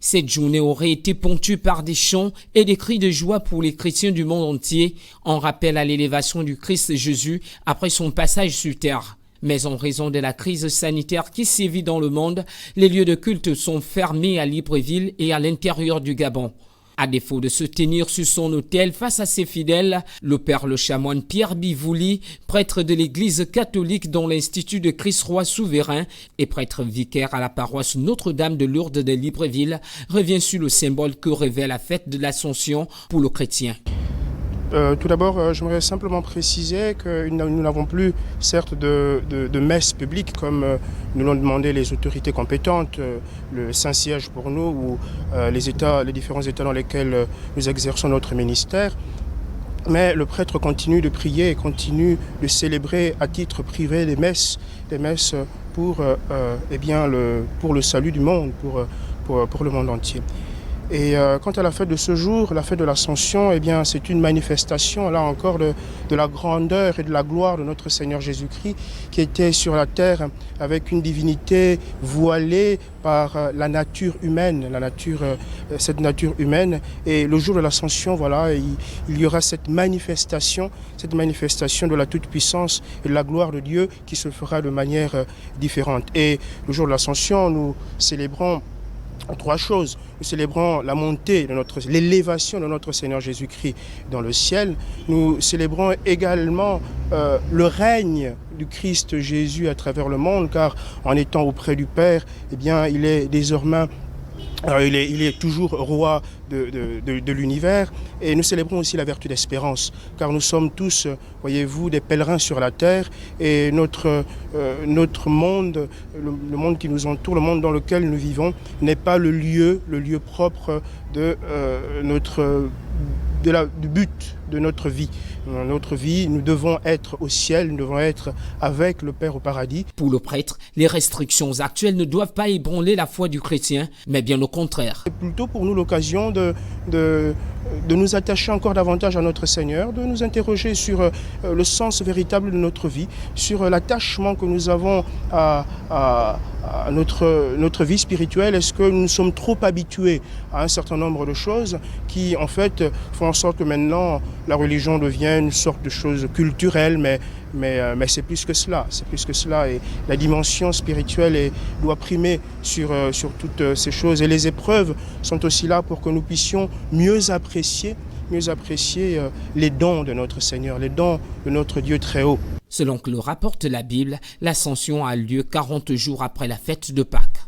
Cette journée aurait été ponctuée par des chants et des cris de joie pour les chrétiens du monde entier, en rappel à l'élévation du Christ Jésus après son passage sur terre. Mais en raison de la crise sanitaire qui sévit dans le monde, les lieux de culte sont fermés à Libreville et à l'intérieur du Gabon. À défaut de se tenir sur son autel face à ses fidèles, le père le chanoine Pierre Bivouli, prêtre de l'église catholique dans l'Institut de Christ Roi Souverain et prêtre vicaire à la paroisse Notre-Dame de Lourdes de Libreville, revient sur le symbole que revêt la fête de l'Ascension pour le chrétien. Tout d'abord, j'aimerais simplement préciser que nous n'avons plus, certes, de messe publique comme nous l'ont demandé les autorités compétentes, le Saint-Siège pour nous ou les différents États dans lesquels nous exerçons notre ministère. Mais le prêtre continue de prier et continue de célébrer à titre privé des messes pour le salut du monde, pour le monde entier. Et quant à la fête de ce jour, la fête de l'Ascension, c'est une manifestation, là encore, de la grandeur et de la gloire de notre Seigneur Jésus-Christ, qui était sur la terre avec une divinité voilée par la nature humaine, cette nature humaine. Et le jour de l'Ascension, voilà, il y aura cette manifestation de la toute-puissance et de la gloire de Dieu qui se fera de manière différente. Et le jour de l'Ascension, nous célébrons trois choses. Nous célébrons la montée l'élévation de notre Seigneur Jésus-Christ dans le ciel. Nous célébrons également le règne du Christ Jésus à travers le monde, car en étant auprès du Père, il est désormais il est toujours roi de l'univers. Et nous célébrons aussi la vertu d'espérance, car nous sommes tous, voyez-vous, des pèlerins sur la terre. Et notre monde, le monde qui nous entoure, le monde dans lequel nous vivons, n'est pas le lieu propre du but de notre vie. Dans notre vie, nous devons être au ciel, nous devons être avec le Père au paradis. Pour le prêtre, les restrictions actuelles ne doivent pas ébranler la foi du chrétien, mais bien au contraire. C'est plutôt pour nous l'occasion de nous attacher encore davantage à notre Seigneur, de nous interroger sur le sens véritable de notre vie, sur l'attachement que nous avons à notre vie spirituelle. Est-ce que nous sommes trop habitués à un certain nombre de choses qui, en fait, font en sorte que maintenant, la religion devient une sorte de chose culturelle, mais c'est plus que cela. C'est plus que cela. Et la dimension spirituelle doit primer sur toutes ces choses. Et les épreuves sont aussi là pour que nous puissions mieux apprécier les dons de notre Seigneur, les dons de notre Dieu très haut. Selon que le rapporte la Bible, l'Ascension a lieu 40 jours après la fête de Pâques.